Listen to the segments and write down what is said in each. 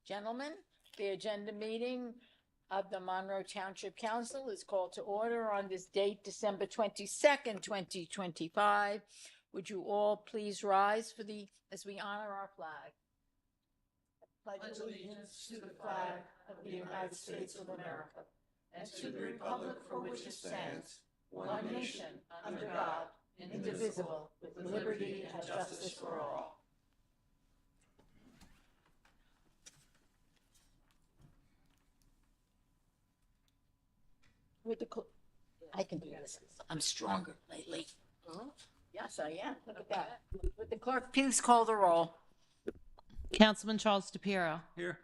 Gentlemen, the agenda meeting of the Monroe Township Council is called to order on this date, December 22nd, 2025. Would you all please rise as we honor our flag? Pledge allegiance to the flag of the United States of America and to the republic for which it stands, one nation, under God, indivisible, with liberty and justice for all. I can do this. I'm stronger lately. Yes, I am. Look at that. Would the clerk please call the roll? Councilman Charles DePiero. Here.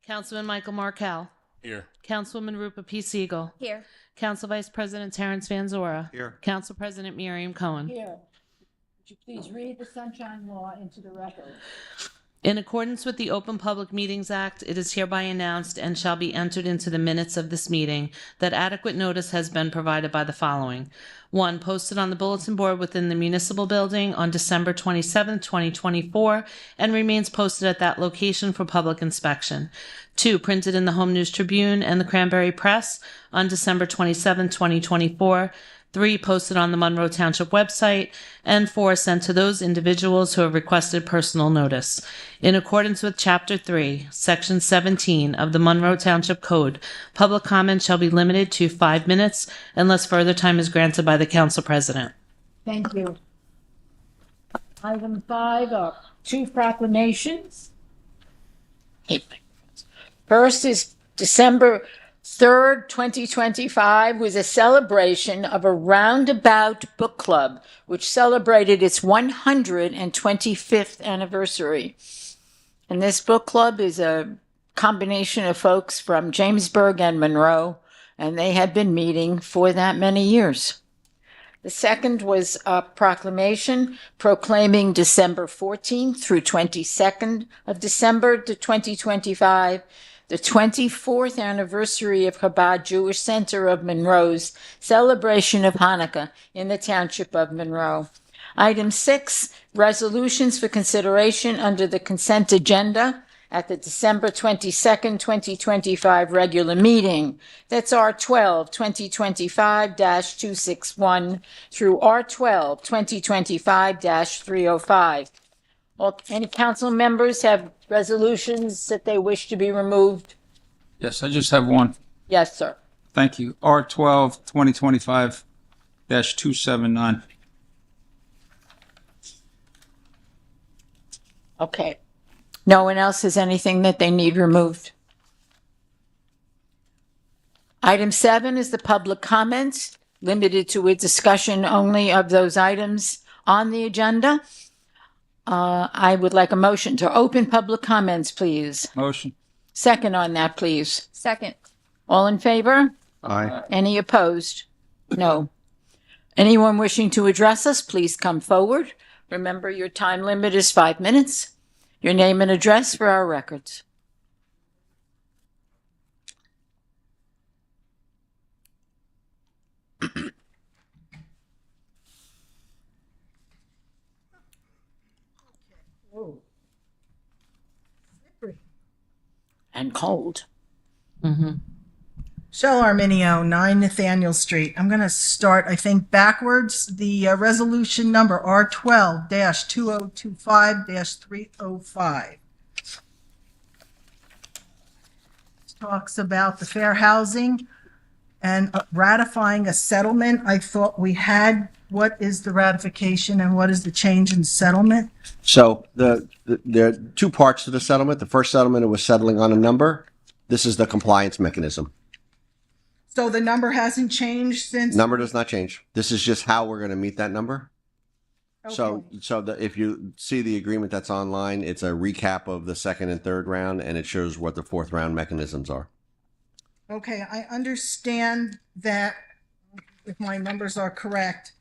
Councilman Michael Markell. Here. Councilwoman Rupa P. Siegel. Here. Council Vice President Terrence Van Zora. Here. Council President Miriam Cohen. Here. Would you please read the Sunshine Law into the record? In accordance with the Open Public Meetings Act, it is hereby announced and shall be entered into the minutes of this meeting that adequate notice has been provided by the following. 1. Posted on the bulletin board within the municipal building on December 27, 2024, and remains posted at that location for public inspection. 2. Printed in the Home News Tribune and the Cranberry Press on December 27, 2024. 3. Posted on the Monroe Township website, and 4. Sent to those individuals who have requested personal notice. In accordance with Chapter 3, Section 17 of the Monroe Township Code, public comment shall be limited to 5 minutes unless further time is granted by the Council President. Thank you. Item 5 are 2 proclamations. First is December 3rd, 2025 was a celebration of a roundabout book club, which celebrated its 125th anniversary. And this book club is a combination of folks from Jamesburg and Monroe, and they had been meeting for that many years. The second was a proclamation proclaiming December 14th through 22nd of December to 2025 the 24th anniversary of Chabad Jewish Center of Monroe's celebration of Hanukkah in the Township of Monroe. Item 6, resolutions for consideration under the consent agenda at the December 22nd, 2025 regular meeting. That's R12, 2025-261 through R12, 2025-305. Any council members have resolutions that they wish to be removed? Yes, I just have one. Yes, sir. Thank you. R12 2025-279. Okay. No one else has anything that they need removed? Item 7 is the public comments, limited to a discussion only of those items on the agenda. I would like a motion to open public comments, please. Motion. Second on that, please. Second. All in favor? Aye. Any opposed? No. Anyone wishing to address us, please come forward. Remember, your time limit is 5 minutes. Your name and address for our records. And cold. Mm-hmm. Shell Arminio, 9 Nathaniel Street. I'm going to start, I think, backwards. The resolution number R12-2025-305. Talks about the fair housing and ratifying a settlement. I thought we had. What is the ratification and what is the change in settlement? So there are 2 parts to the settlement. The first settlement, it was settling on a number. This is the compliance mechanism. So the number hasn't changed since? Number does not change. This is just how we're going to meet that number. Okay. If you see the agreement that's online, it's a recap of the second and third round, and it shows what the 4th round mechanisms are. Okay, I understand that, if my numbers are correct,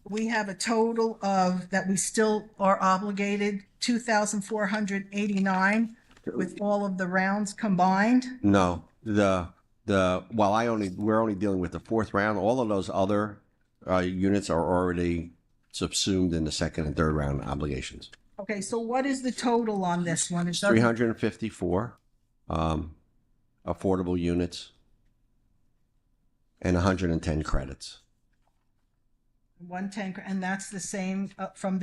we have a total of, that we still are obligated, 2,489 with all of the rounds combined. No, we're only dealing with the 4th round. All of those other units are already subsumed in the second and third round obligations. Okay, so what is the total on this one? It doesn't- 354 affordable units and 110 credits. 110, and that's the same from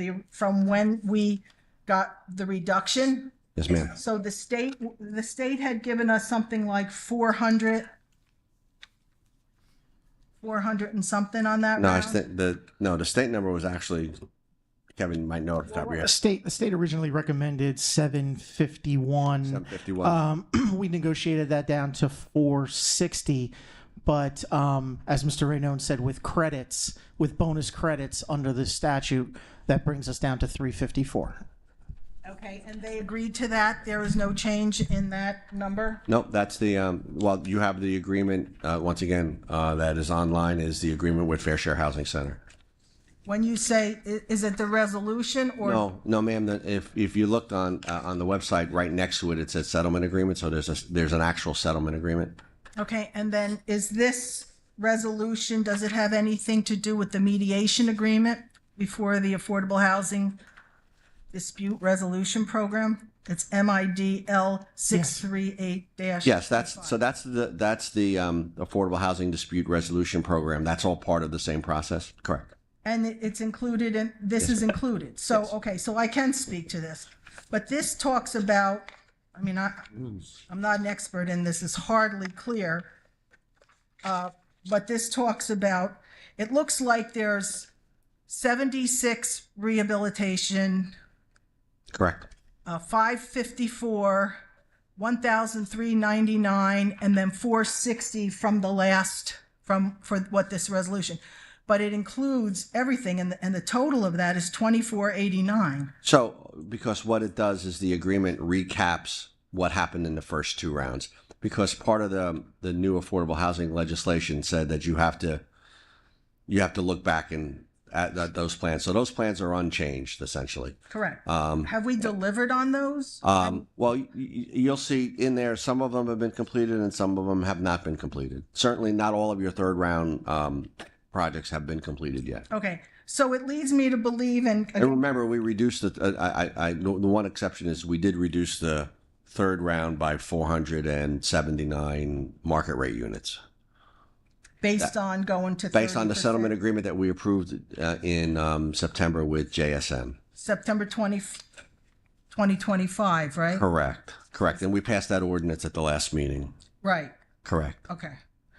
when we got the reduction. Yes, ma'am. So the state had given us something like 400 and something on that No, round. the state number was actually, Kevin might know it off the top of your The head. state originally recommended 751. 751. We negotiated that down to 460, but as Mr. Raynone said, with bonus credits under the statute, that brings us down to 354. Okay, and they agreed to that? There was no change in that number? Nope, that's the, well, you have the agreement, once again, that is online, is the agreement with Fair Share Housing Center. When you say, is it the resolution or? No, ma'am, if you looked on the website, right next to it, it says settlement agreement, so there's an actual settlement agreement. Okay, and then is this resolution, does it have anything to do with the mediation agreement before the Affordable Housing Dispute Resolution Program? It's MIDL 638-. Yes, that's the Affordable Housing Dispute Resolution Program. That's all part of the same process, correct? And it's included in, this is included. So, okay, so I can speak to this. But this talks about, I mean, I'm not an expert in this, it's hardly clear. But this talks about, it looks like there's 76 rehabilitation, Correct. 554, 1,399, and then 460 from the last, for what this resolution. But it includes everything, and the total of that is 2489. So, because what it does is the agreement recaps what happened in the first two rounds. Because part of the new affordable housing legislation said that you have to look back at those plans. So those plans are unchanged, essentially. Correct. Have we delivered on those? Well, you'll see in there, some of them have been completed and some of them have not been completed. Certainly not all of your third round projects have been completed yet. Okay, so it leads me to believe, and And remember, we reduced the one exception is we did reduce the third round by 479 market rate units. based on going to 30%. Based on the settlement agreement that we approved in September with JSM. September 2025, right? Correct. And we passed that ordinance at the last meeting. Right, Correct. okay.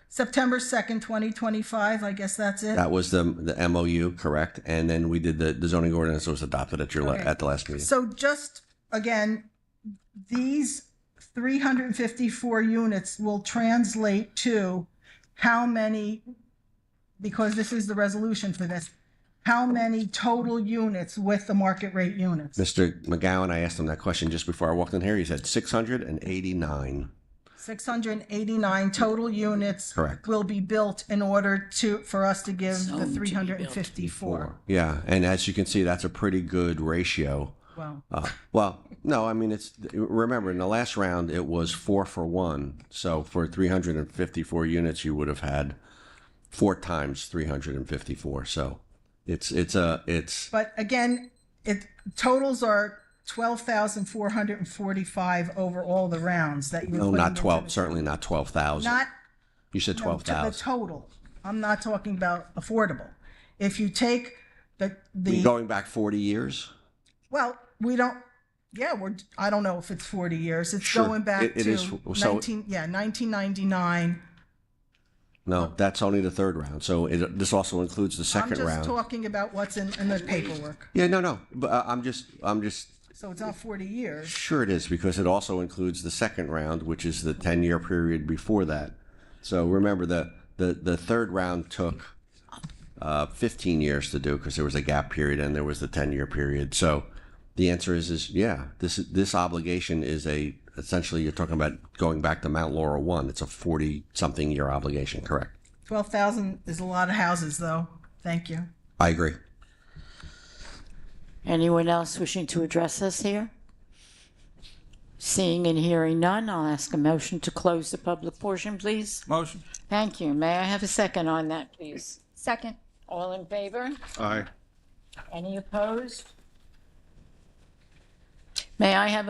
September 2nd, 2025, I guess that's it? That was the MOU, correct? And then we did the zoning ordinance that was adopted at Okay. at the last meeting. So just, again, these 354 units will translate to how many, because this is the resolution for this, how many total units with the market rate units? Mr. McGowan, I asked him that question just before I walked in here. He said 689. 689 total units. Correct. Will be built in order for us to give the 354. Yeah, and as you can see, that's a pretty good ratio. Well, Well, no, I mean, remember, in the last round, it was 4 for 1. So for 354 units, you would have had 4 times 354. So it's but again, totals are 12,445 over all the rounds that you were no, putting not into 12, the- certainly not 12,000. Not You said no, 12,000. the total. I'm not talking about affordable. If you take the Going back 40 years? well, we don't. Yeah, I don't know if it's 40 years. It's Sure. going back It to is, so- 1999. No, that's only the third round. So this also includes the I'm second just round. talking about what's in the paperwork. Yeah, no. But I'm just So it's not 40 years. sure it is, because it also includes the second round, which is the 10-year period before that. So remember, the third round took 15 years to do because there was a gap period and there was the 10-year period. So the answer is yeah, this obligation is essentially you're talking about going back to Mount Laurel 1. It's a 40-something year obligation, correct? 12,000 is a lot of houses, though. Thank you. I agree. Anyone else wishing to address us here? Seeing and hearing none, I'll ask a motion to close the public portion, please. Motion. Thank you. May I have a second on that, please? Second. All in favor? Aye. Any opposed? May I have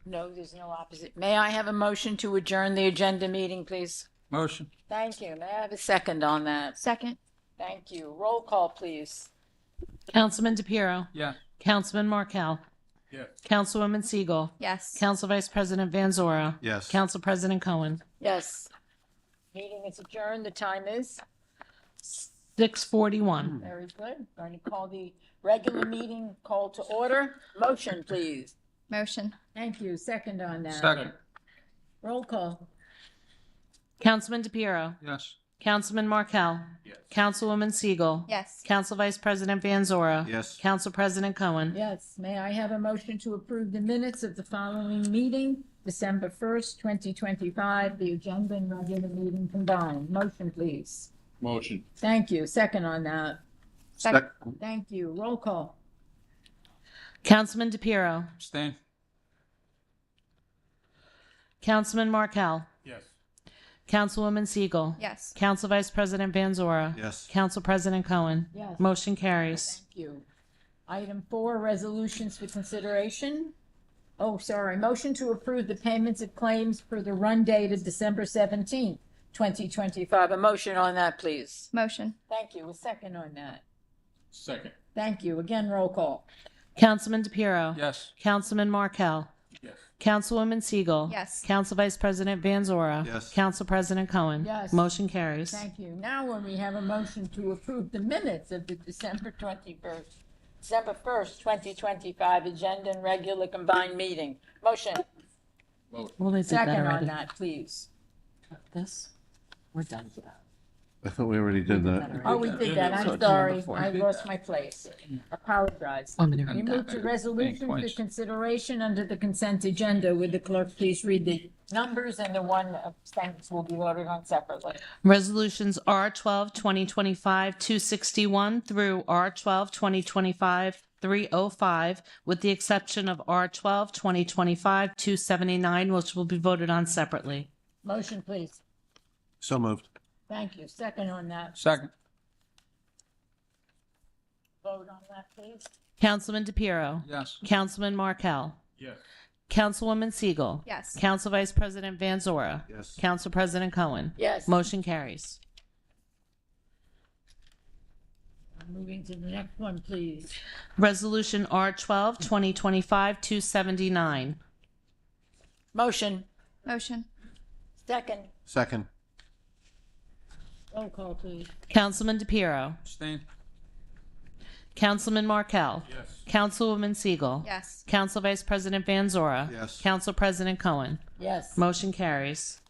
no, there's no opposite. May I have a motion to adjourn the agenda meeting, please? Motion. Thank you. May I have a second on that? Second. Thank you. Roll call, please. Councilman DePiero. Yes. Councilman Markel. Yes. Councilwoman Siegel. Yes. Council Vice President Van Zora. Yes. Council President Cohen. Yes. Meeting is adjourned. The time is 6:41. very good. Going to call the regular meeting call to order. Motion, please. Motion. Thank you. Second on that. Second. Roll call. Councilman DePiero. Yes. Councilman Markel. Yes. Councilwoman Siegel. Yes. Council Vice President Van Zora. Yes. Council President Cohen. Yes. May I have a motion to approve the minutes of the following meeting, December 1st, 2025, the agenda and regular meeting combined? Motion, please. Motion. Thank you. Second on that. Second. Thank you. Roll call. Councilman DePiero. Abstain. Councilman Markel. Yes. Councilwoman Siegel. Yes. Council Vice President Van Zora. Yes. Council President Cohen. Yes. Motion carries. Thank you. Item 4, resolutions for consideration. Oh, sorry. Motion to approve the payments of claims for the run date of December 17th, 2025. A motion on that, please. Motion. Thank you. A second on that. Second. Thank you. Again, roll call. Councilman DePiero. Yes. Councilman Markel. Yes. Councilwoman Siegel. Yes. Council Vice President Van Zora. Yes. Council President Cohen. Yes. Motion carries. Thank you. Now, when we have a motion to approve the minutes of the December 1st, 2025 agenda and regular combined meeting. Motion. Well, they did that Second on already. that, please. This, we're done with that. I thought we already did that. Oh, we did that. I'm sorry. I lost my place. Apologize. I'm gonna We read move that. to resolution for Thanks. consideration under the consent agenda. Would the clerk please read the numbers, and the one abstentions will be voted on separately. Resolutions R12 2025 261 through R12 2025 305, with the exception of R12 2025 279, which will be voted on separately. Motion, please. So moved. Thank you. Second on that. Second. Vote on that, please. Councilman DePiero. Yes. Councilman Markel. Yes. Councilwoman Siegel. Yes. Council Vice President Van Zora. Yes. Council President Cohen. Yes. Motion carries. Moving to the next one, please. Resolution R12 2025 279. Motion. Motion. Second. Second. Roll call, please. Councilman DePiero. Abstain. Councilman Markel. Yes. Councilwoman Siegel. Yes. Council Vice President Van Zora. Yes. Council President Cohen. Yes. Motion carries.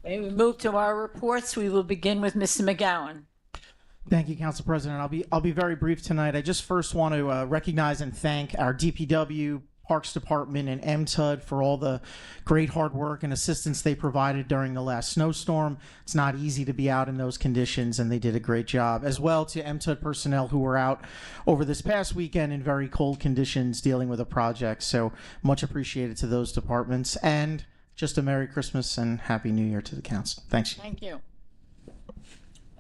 May we move to our reports? We will begin with Mr. McGowan. Thank you, Council President. I'll be very brief tonight. I just first want to recognize and thank our DPW, Parks Department, and MTUD for all the great hard work and assistance they provided during the last snowstorm. It's not easy to be out in those conditions, and they did a great job. As well to MTUD personnel who were out over this past weekend in very cold conditions dealing with a project. So much appreciated to those departments. And just a Merry Christmas and Happy New Year to the Council. Thanks. Thank you.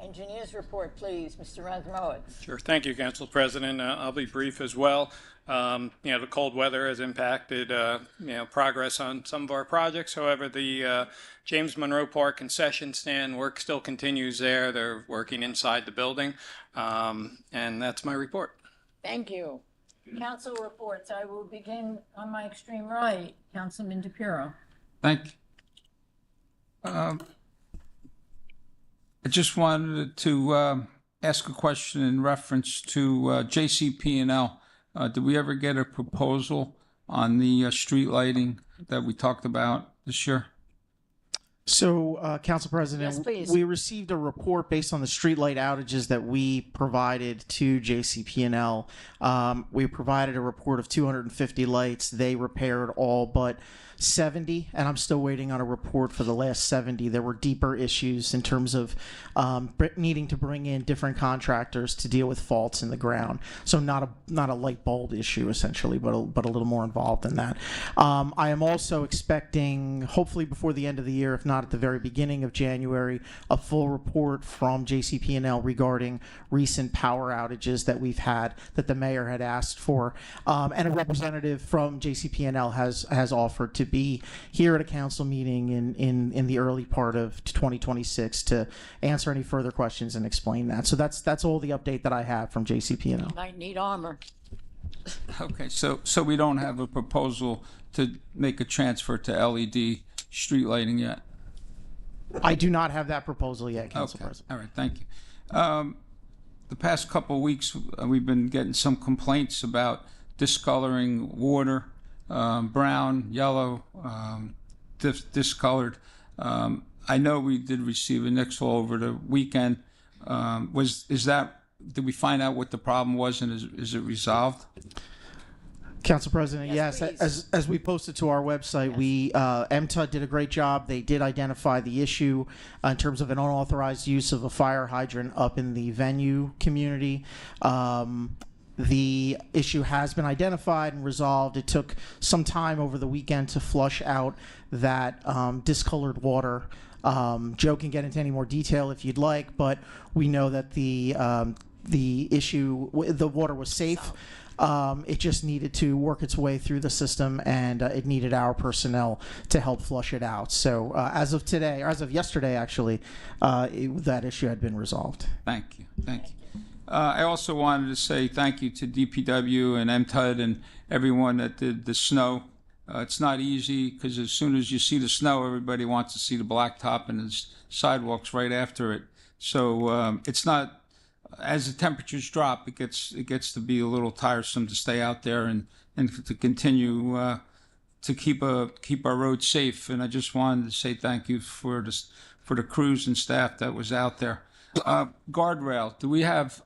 Engineers report, please. Mr. Rathmowitz. Sure. Thank you, Council President. I'll be brief as well. The cold weather has impacted, progress on some of our projects. However, the James Monroe Park concession stand work still continues there. They're working inside the building. And that's my report. Thank you. Council reports. I will begin on my extreme right. Councilman DePiero. Thank you. I just wanted to ask a question in reference to JCP&L. Did we ever get a proposal on the street lighting that we talked about this year? So, Council President, Yes, please. we received a report based on the streetlight outages that we provided to JCP&L. We provided a report of 250 lights. They repaired all but 70, and I'm still waiting on a report for the last 70. There were deeper issues in terms of needing to bring in different contractors to deal with faults in the ground. So not a light bulb issue essentially, but a little more involved than that. I am also expecting, hopefully before the end of the year, if not not at the very beginning of January, a full report from JCP&L regarding recent power outages that we've had that the mayor had asked for. And a representative from JCP&L has offered to be here at a council meeting in the early part of 2026 to answer any further questions and explain that. So that's all the update that I have from JCP&L. Might need armor. Okay, so we don't have a proposal to make a transfer to LED street lighting yet? I do not have that proposal yet, Council Okay. President. All right, thank you. The past couple of weeks, we've been getting some complaints about discoloring water, brown, yellow, discolored. I know we did receive a Nixle over the weekend. Did we find out what the problem was, and is it resolved? Council President, yes, please. as we posted to our website, we MTUD did a great job. They did identify the issue in terms of an unauthorized use of a fire hydrant up in the venue community. The issue has been identified and resolved. It took some time over the weekend to flush out that discolored water. Joe can get into any more detail if you'd like, but we know that the water was safe. It just needed to work its way through the system, and it needed our personnel to help flush it out. So as of yesterday, actually, that issue had been resolved. Thank you. I also wanted to say thank you to DPW and MTUD and everyone that did the snow. It's not easy because as soon as you see the snow, everybody wants to see the blacktop and the sidewalks right after it. So it's not. As the temperatures drop, it gets to be a little tiresome to stay out there and to continue to keep our roads safe. And I just wanted to say thank you for the crews and staff that was out there. Guardrail.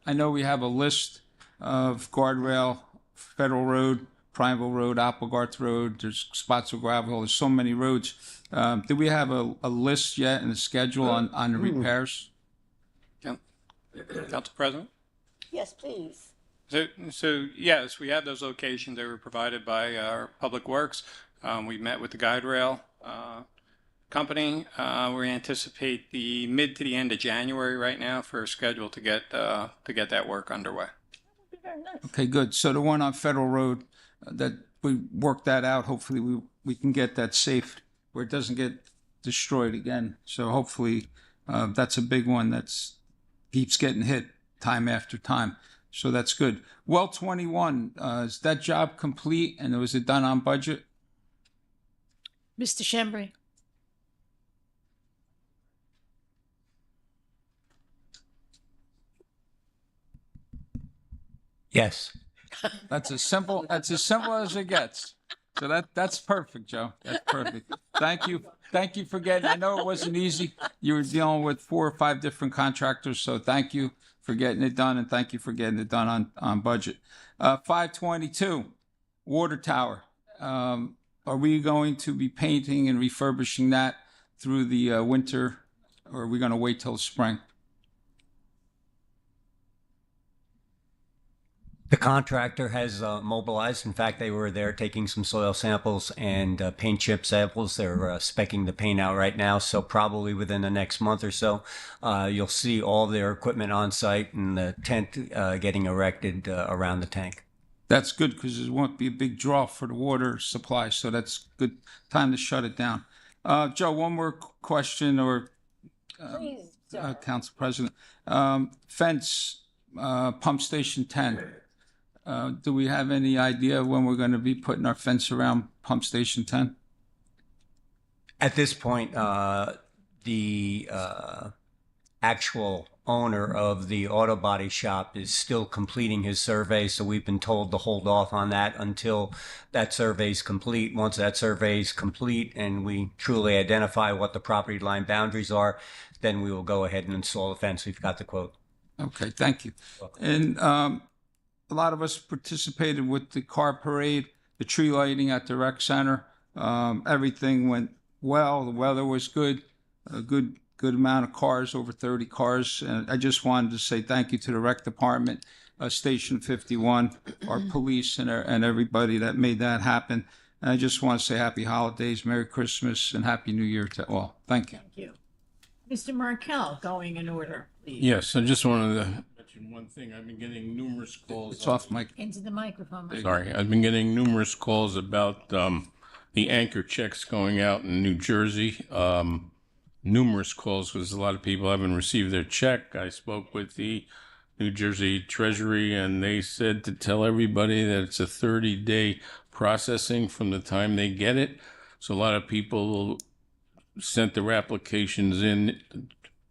I know we have a list of guardrail, Federal Road, Prineville Road, Applegarth Road. There's spots of gravel. There's so many roads. Do we have a list yet and a schedule on the repairs? Council President? Yes, please. So yes, we have those locations that were provided by our Public Works. We met with the guide rail company. We anticipate the mid to the end of January right now for a schedule to get that work underway. Very nice. Okay, good. So the one on Federal Road, that we work that out. Hopefully we can get that safe where it doesn't get destroyed again. So hopefully that's a big one that's keeps getting hit time after time. So that's good. Well 21, is that job complete and was it done on budget? Mr. Shembri. Yes. That's as simple as it gets. So that's perfect, Joe. That's perfect. Thank you for getting. I know it wasn't easy. You were dealing with 4 or 5 different contractors, so thank you for getting it done, and thank you for getting it done on budget. 522, water tower. Are we going to be painting and refurbishing that through the winter, or are we going to wait till spring? The contractor has mobilized. In fact, they were there taking some soil samples and paint chip samples. They're speccing the paint out right now. So probably within the next month or so, you'll see all their equipment on site and the tent getting erected around the tank. That's good because there won't be a big draw for the water supply. So that's good time to shut it down. Joe, one more question, or Please, Council President. Fence, pump station 10. Do we have any idea when we're going to be putting our fence around pump station 10? At this point, the actual owner of the auto body shop is still completing his survey, so we've been told to hold off on that until that survey is complete. Once that survey is complete and we truly identify what the property line boundaries are, then we will go ahead and install the fence. We've got the quote. Okay, thank you. And a lot of us participated with the car parade, the tree lighting at the rec center. Everything went well. The weather was good. A good amount of cars, over 30 cars. And I just wanted to say thank you to the rec department, Station 51, our police, and everybody that made that happen. And I just want to say happy holidays, Merry Christmas, and Happy New Year to all. Thank you. Thank you. Mr. Markel, going in order, please. Yes, I just wanted to mention one thing. I've been getting numerous calls. It's off, Mike. Into the microphone. Mike. Sorry, I've been getting numerous calls about the anchor checks going out in New Jersey. Numerous calls because a lot of people haven't received their check. I spoke with the New Jersey Treasury, and they said to tell everybody that it's a 30-day processing from the time they get it. So a lot of people sent their applications in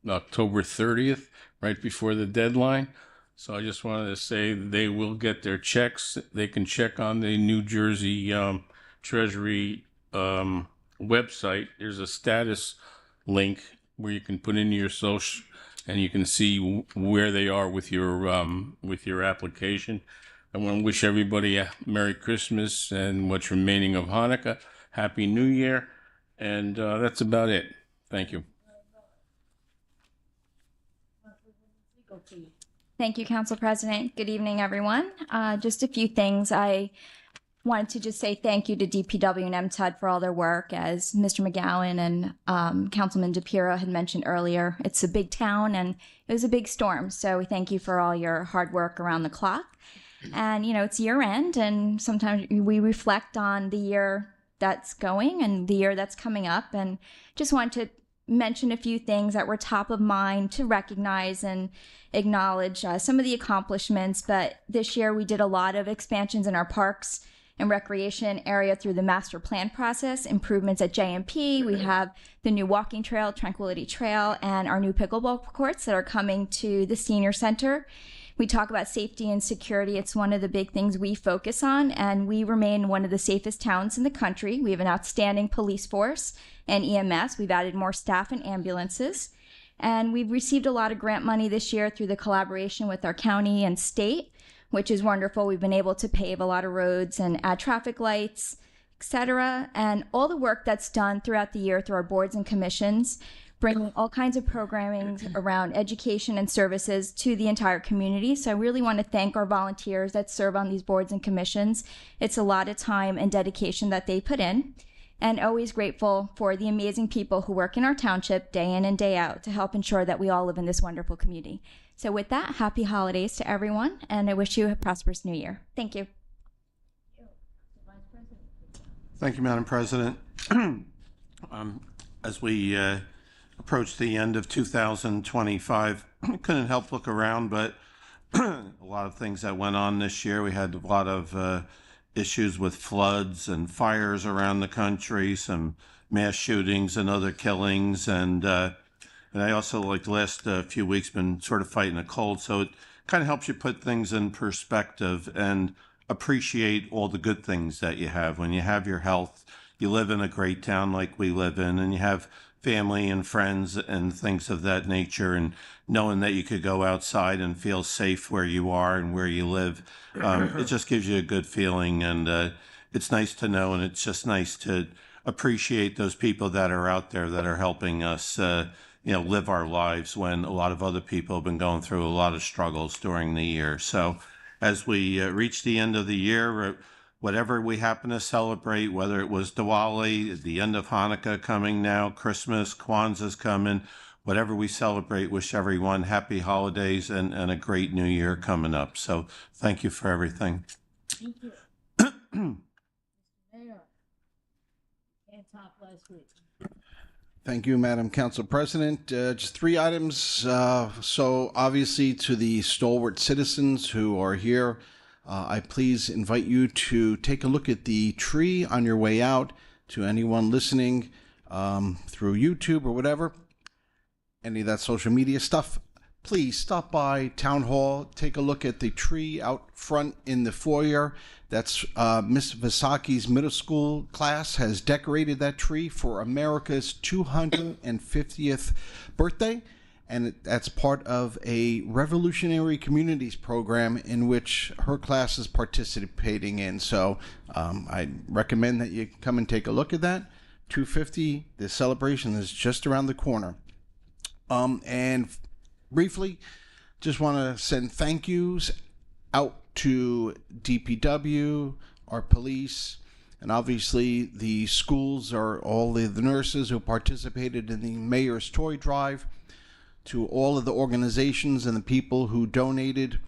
October 30th, right before the deadline. So I just wanted to say they will get their checks. They can check on the New Jersey Treasury website. There's a status link where you can put in your social and you can see where they are with your application. I want to wish everybody a Merry Christmas and what's remaining of Hanukkah, Happy New Year, and that's about it. Thank you. Thank you, Council President. Good evening, everyone. Just a few things. I wanted to just say thank you to DPW and MTUD for all their work. As Mr. McGowan and Councilman DePiero had mentioned earlier, it's a big town and it was a big storm. So we thank you for all your hard work around the clock. And, you know, it's year end, and sometimes we reflect on the year that's going and the year that's coming up. And just want to mention a few things that were top of mind to recognize and acknowledge some of the accomplishments. But this year we did a lot of expansions in our parks and recreation area through the master plan process, improvements at JMP. We have the new walking trail, Tranquility Trail, and our new pickleball courts that are coming to the senior center. We talk about safety and security. It's one of the big things we focus on, and we remain one of the safest towns in the country. We have an outstanding police force and EMS. We've added more staff and ambulances. And we've received a lot of grant money this year through the collaboration with our county and state, which is wonderful. We've been able to pave a lot of roads and add traffic lights, etc. And all the work that's done throughout the year through our boards and commissions, bringing all kinds of programming around education and services to the entire community. So I really want to thank our volunteers that serve on these boards and commissions. It's a lot of time and dedication that they put in. And always grateful for the amazing people who work in our township day in and day out to help ensure that we all live in this wonderful community. So with that, happy holidays to everyone, and I wish you a prosperous new year. Thank you. Thank you, Madam President. As we approach the end of 2025, I couldn't help look around, but a lot of things that went on this year. We had a lot of issues with floods and fires around the country, some mass shootings and other killings, and I also, like the last few weeks, been sort of fighting a cold, so it kind of helps you put things in perspective and appreciate all the good things that you have. When you have your health, you live in a great town like we live in, and you have family and friends and things of that nature, and knowing that you could go outside and feel safe where you are and where you live, it just gives you a good feeling, and it's nice to know, and it's just nice to appreciate those people that are out there that are helping us live our lives when a lot of other people have been going through a lot of struggles during the year. So as we reach the end of the year, whatever we happen to celebrate, whether it was Diwali, the end of Hanukkah coming now, Christmas, Kwanzaa's coming, whatever we celebrate, wish everyone happy holidays and a great new year coming up. So thank you for everything. Thank you. Mayor, can't top last week. Thank you, Madam Council President. Just 3 items. So obviously to the stalwart citizens who are here, I please invite you to take a look at the tree on your way out. To anyone listening through YouTube or whatever, any of that social media stuff, please stop by Town Hall, take a look at the tree out front in the foyer. That's Miss Visaki's middle school class has decorated that tree for America's 250th birthday. And that's part of a Revolutionary Communities program in which her class is participating in. So I recommend that you come and take a look at that. 250, the celebration is just around the corner. And briefly, just want to send thank yous out to DPW, our police, And obviously, the schools are all the nurses who participated in the Mayor's Toy Drive, to all of the organizations and the people who donated.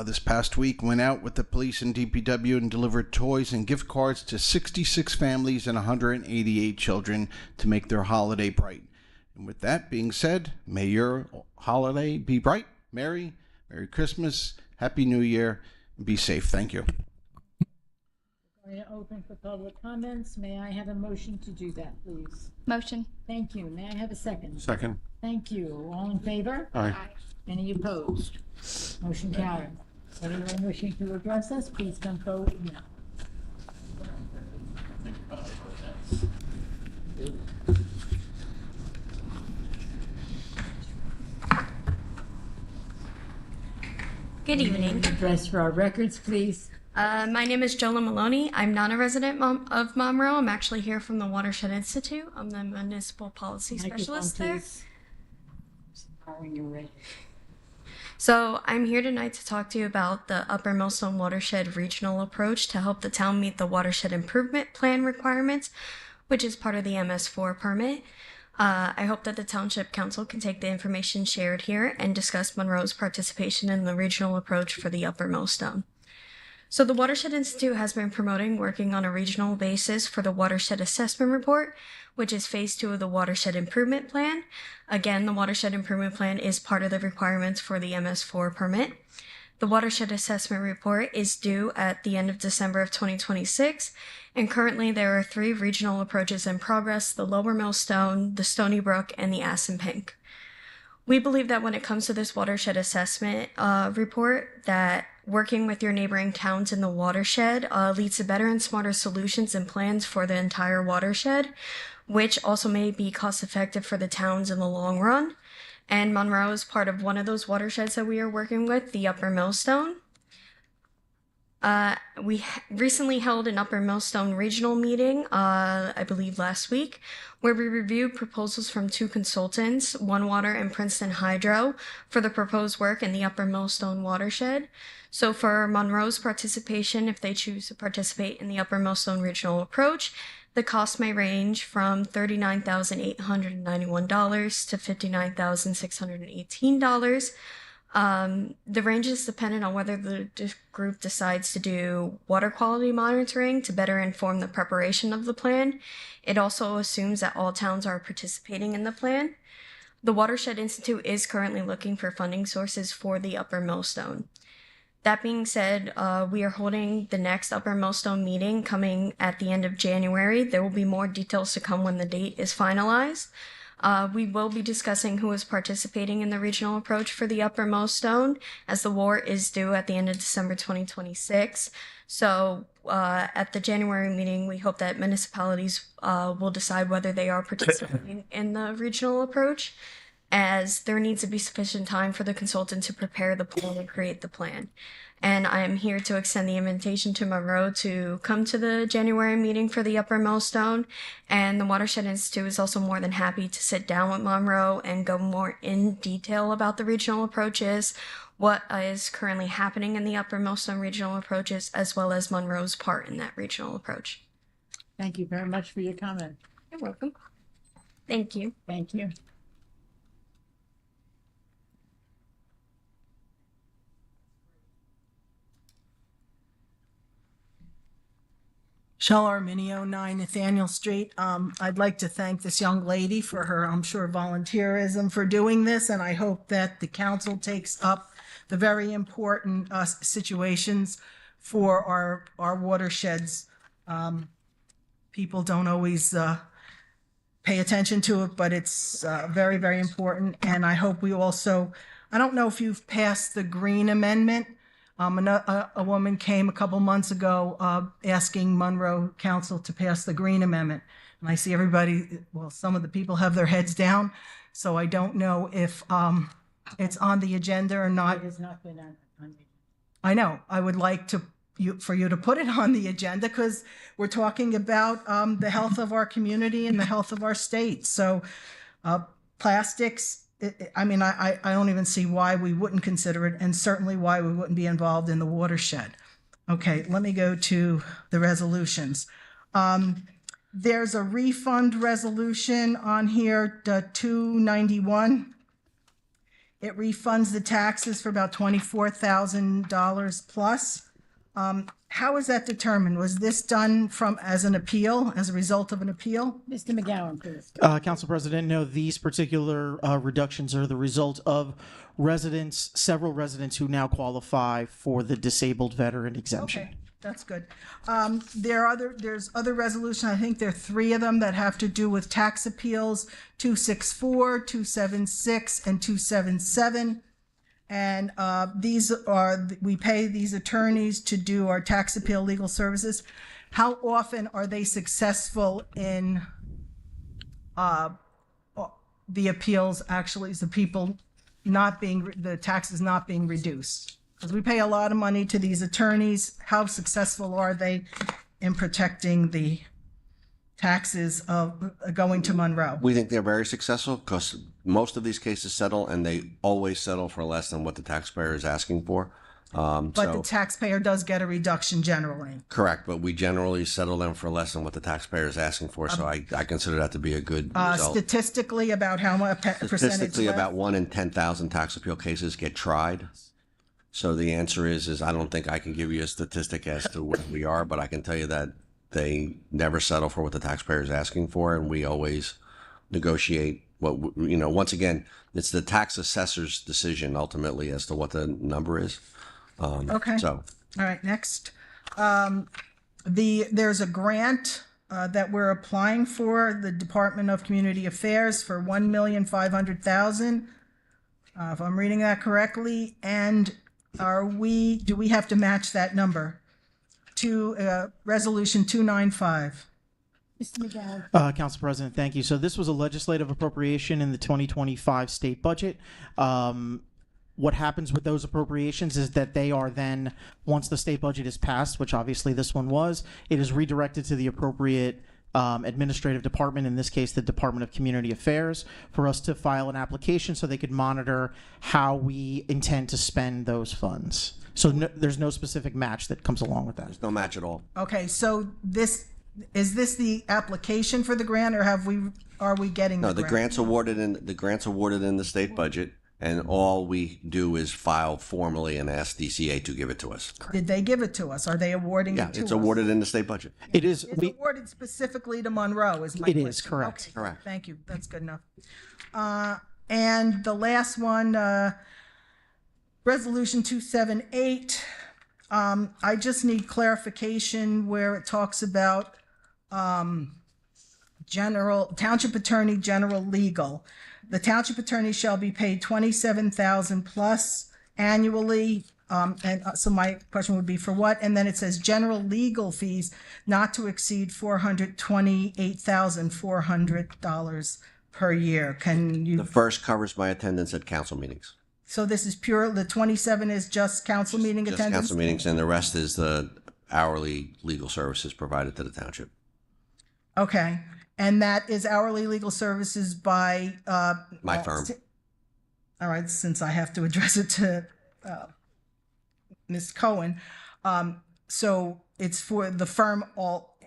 This past week, went out with the police and DPW and delivered toys and gift cards to 66 families and 188 children to make their holiday bright. And with that being said, may your holiday be bright, Merry Christmas, Happy New Year, and be safe. Thank you. We're going to open for public comments. May I have a motion to do that, please? Motion. Thank you. May I have a second? Second. Thank you. All in favor? Aye. Any opposed? Motion carried. Anyone wishing to address us, please come forward now. Good evening. Address for our records, please. My name is Jola Maloney. I'm not a resident of Monroe. I'm actually here from the Watershed Institute. I'm the municipal policy specialist there. When you're ready. So I'm here tonight to talk to you about the Upper Millstone Watershed Regional Approach to help the town meet the Watershed Improvement Plan requirements, which is part of the MS4 permit. I hope that the Township Council can take the information shared here and discuss Monroe's participation in the regional approach for the Upper Millstone. So the Watershed Institute has been promoting working on a regional basis for the Watershed Assessment Report, which is phase 2 of the Watershed Improvement Plan. Again, the Watershed Improvement Plan is part of the requirements for the MS4 permit. The Watershed Assessment Report is due at the end of December of 2026, and currently there are 3 regional approaches in progress: the Lower Millstone, the Stony Brook, and the Assunpink. We believe that when it comes to this watershed assessment report, that working with your neighboring towns in the watershed leads to better and smarter solutions and plans for the entire watershed, which also may be cost effective for the towns in the long run. And Monroe is part of one of those watersheds that we are working with, the Upper Millstone. We recently held an Upper Millstone regional meeting, I believe last week, where we reviewed proposals from 2 consultants, One Water and Princeton Hydro, for the proposed work in the Upper Millstone watershed. So for Monroe's participation, if they choose to participate in the Upper Millstone regional approach, the cost may range from $39,891 to $59,618. The range is dependent on whether the group decides to do water quality monitoring to better inform the preparation of the plan. It also assumes that all towns are participating in the plan. The Watershed Institute is currently looking for funding sources for the Upper Millstone. That being said, we are holding the next Upper Millstone meeting coming at the end of January. There will be more details to come when the date is finalized. We will be discussing who is participating in the regional approach for the Upper Millstone, as the war is due at the end of December 2026. So at the January meeting, we hope that municipalities will decide whether they are participating in the regional approach, as there needs to be sufficient time for the consultant to prepare the plan and create the plan. And I am here to extend the invitation to Monroe to come to the January meeting for the Upper Millstone. And the Watershed Institute is also more than happy to sit down with Monroe and go more in detail about the regional approaches, what is currently happening in the Upper Millstone regional approaches, as well as Monroe's part in that regional approach. Thank you very much for your comment. You're welcome. Thank you. Thank you. Shell Arminio, 9 Nathaniel Street. I'd like to thank this young lady for her, I'm sure, volunteerism for doing this, and I hope that the council takes up the very important situations for our watersheds. People don't always pay attention to it, but it's very, very important. And I hope we also, I don't know if you've passed the Green Amendment. A woman came a couple months ago asking Monroe Council to pass the Green Amendment. And I see everybody, well, some of the people have their heads down, so I don't know if it's on the agenda or not. It has not been on the. I know. I would like for you to put it on the agenda, because we're talking about the health of our community and the health of our state. So plastics, I mean, I don't even see why we wouldn't consider it, and certainly why we wouldn't be involved in the watershed. Okay, let me go to the resolutions. There's a refund resolution on here, the 291. It refunds the taxes for about $24,000 plus. How is that determined? Was this done as an appeal, as a result of an appeal? Mr. McGowan, please. Council President, no, these particular reductions are the result of several residents who now qualify for the disabled veteran exemption. Okay, that's good. There's other resolutions. I think there are 3 of them that have to do with tax appeals, 264, 276, and 277. And we pay these attorneys to do our tax appeal legal services. How often are they successful in the appeals? Actually, is the people the taxes not being reduced? Because we pay a lot of money to these attorneys. How successful are they in protecting the taxes of going to Monroe? We think they're very successful because most of these cases settle, and they always settle for less than what the taxpayer is asking for. But the taxpayer does get a reduction generally. Correct, but we generally settle them for less than what the taxpayer is asking for, so I consider that to be a good result. Statistically, about how much percentage? Statistically, about 1 in 10,000 tax appeal cases get tried. So the answer is I don't think I can give you a statistic as to where we are, but I can tell you that they never settle for what the taxpayer is asking for, and we always negotiate once again, it's the tax assessor's decision ultimately as to what the number is. Okay. So. All right, next. There's a grant that we're applying for, the Department of Community Affairs, for $1,500,000, if I'm reading that correctly. And do we have to match that number to Resolution 295? Mr. McGowan. Council President, thank you. So this was a legislative appropriation in the 2025 state budget. What happens with those appropriations is that they are then, once the state budget is passed, which obviously this one was, it is redirected to the appropriate administrative department, in this case the Department of Community Affairs, for us to file an application so they could monitor how we intend to spend those funds. So there's no specific match that comes along with that. There's no match at all. Okay, so is this the application for the grant, or are we getting the grant? No, the grant's awarded in the state budget. And all we do is file formally and ask DCA to give it to us. Did they give it to us? Are they awarding it to us? Yeah, it's awarded in the state budget. It is. It's awarded specifically to Monroe, is my question. It is, correct. Okay, correct. Thank you. That's good enough. And the last one, Resolution 278. I just need clarification where it talks about Township Attorney General Legal. The township attorney shall be paid $27,000 plus annually. So my question would be for what? And then it says general legal fees not to exceed $428,400 per year. Can you? The first covers my attendance at council meetings. So this is pure, the 27 is just council meeting Just attendance? council meetings, and the rest is the hourly legal services provided to the township. Okay. And that is hourly legal services by My firm. All right, since I have to address it to Ms. Cohen. So it's for the firm all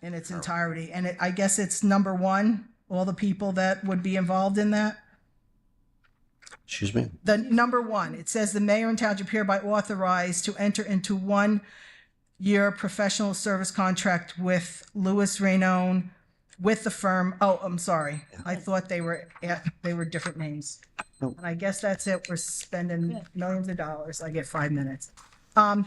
in its entirety. And I guess it's number 1, all the people that would be involved in that? Excuse me? The number 1, it says the mayor and township hereby authorized to enter into 1-year professional service contract with Louis Raynone with the firm. Oh, I'm sorry. I thought they were different names. And I guess that's it. We're spending millions of dollars. I get 5 minutes.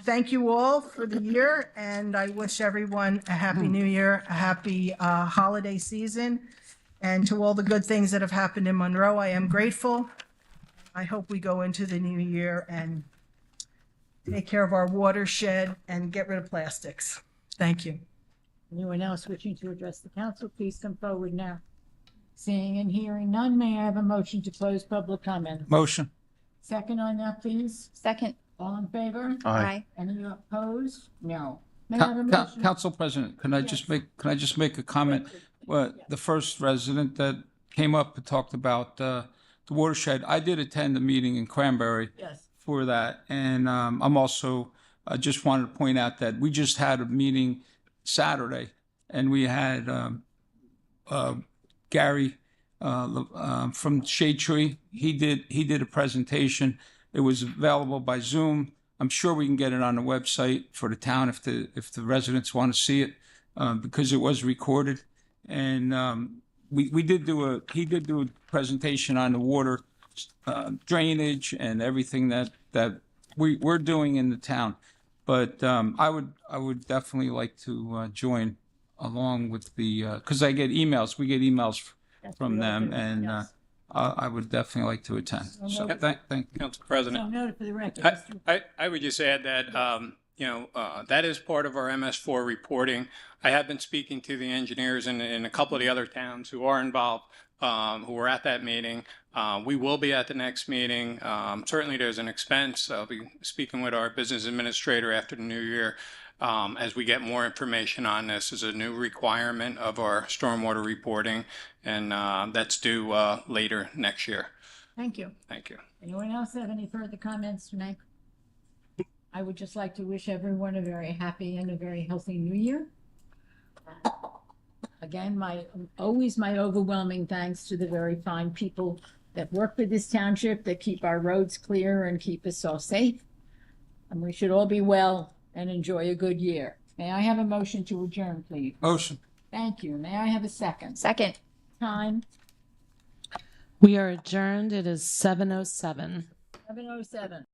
Thank you all for the year, and I wish everyone a happy new year, a happy holiday season, and to all the good things that have happened in Monroe. I am grateful. I hope we go into the new year and take care of our watershed and get rid of plastics. Thank you. Anyone else wishing to address the council, please come forward now. Seeing and hearing none, may I have a motion to close public comment? Motion. Second on that, please. Second. All in favor? Aye. Any opposed? No. May I have a motion? Council President, can I just make a comment? The first resident that came up and talked about the watershed, I did attend a meeting in Cranberry Yes. for that, and I'm also I just wanted to point out that we just had a meeting Saturday, and we had Gary from Shade Tree. He did a presentation. It was available by Zoom. I'm sure we can get it on the website for the town if the residents want to see it, because it was recorded. And he did do a presentation on the water drainage and everything that we're doing in the town. But I would definitely like to join along with the, because I get emails. We get emails from them, and I would definitely like to attend. So thank you, Council President. So noted for the record. I would just add that, that is part of our MS4 reporting. I have been speaking to the engineers in a couple of the other towns who are involved, who were at that meeting. We will be at the next meeting. Certainly there's an expense. I'll be speaking with our business administrator after the new year as we get more information on this. Is a new requirement of our stormwater reporting, and that's due later next year. Thank you. Thank you. Anyone else have any further comments to make? I would just like to wish everyone a very happy and a very healthy new year. Again, my overwhelming thanks to the very fine people that work for this township, that keep our roads clear and keep us all safe. And we should all be well and enjoy a good year. May I have a motion to adjourn, please? Motion. Thank you. May I have a second? Second. Time, We are adjourned. It is 7:07. 7:07.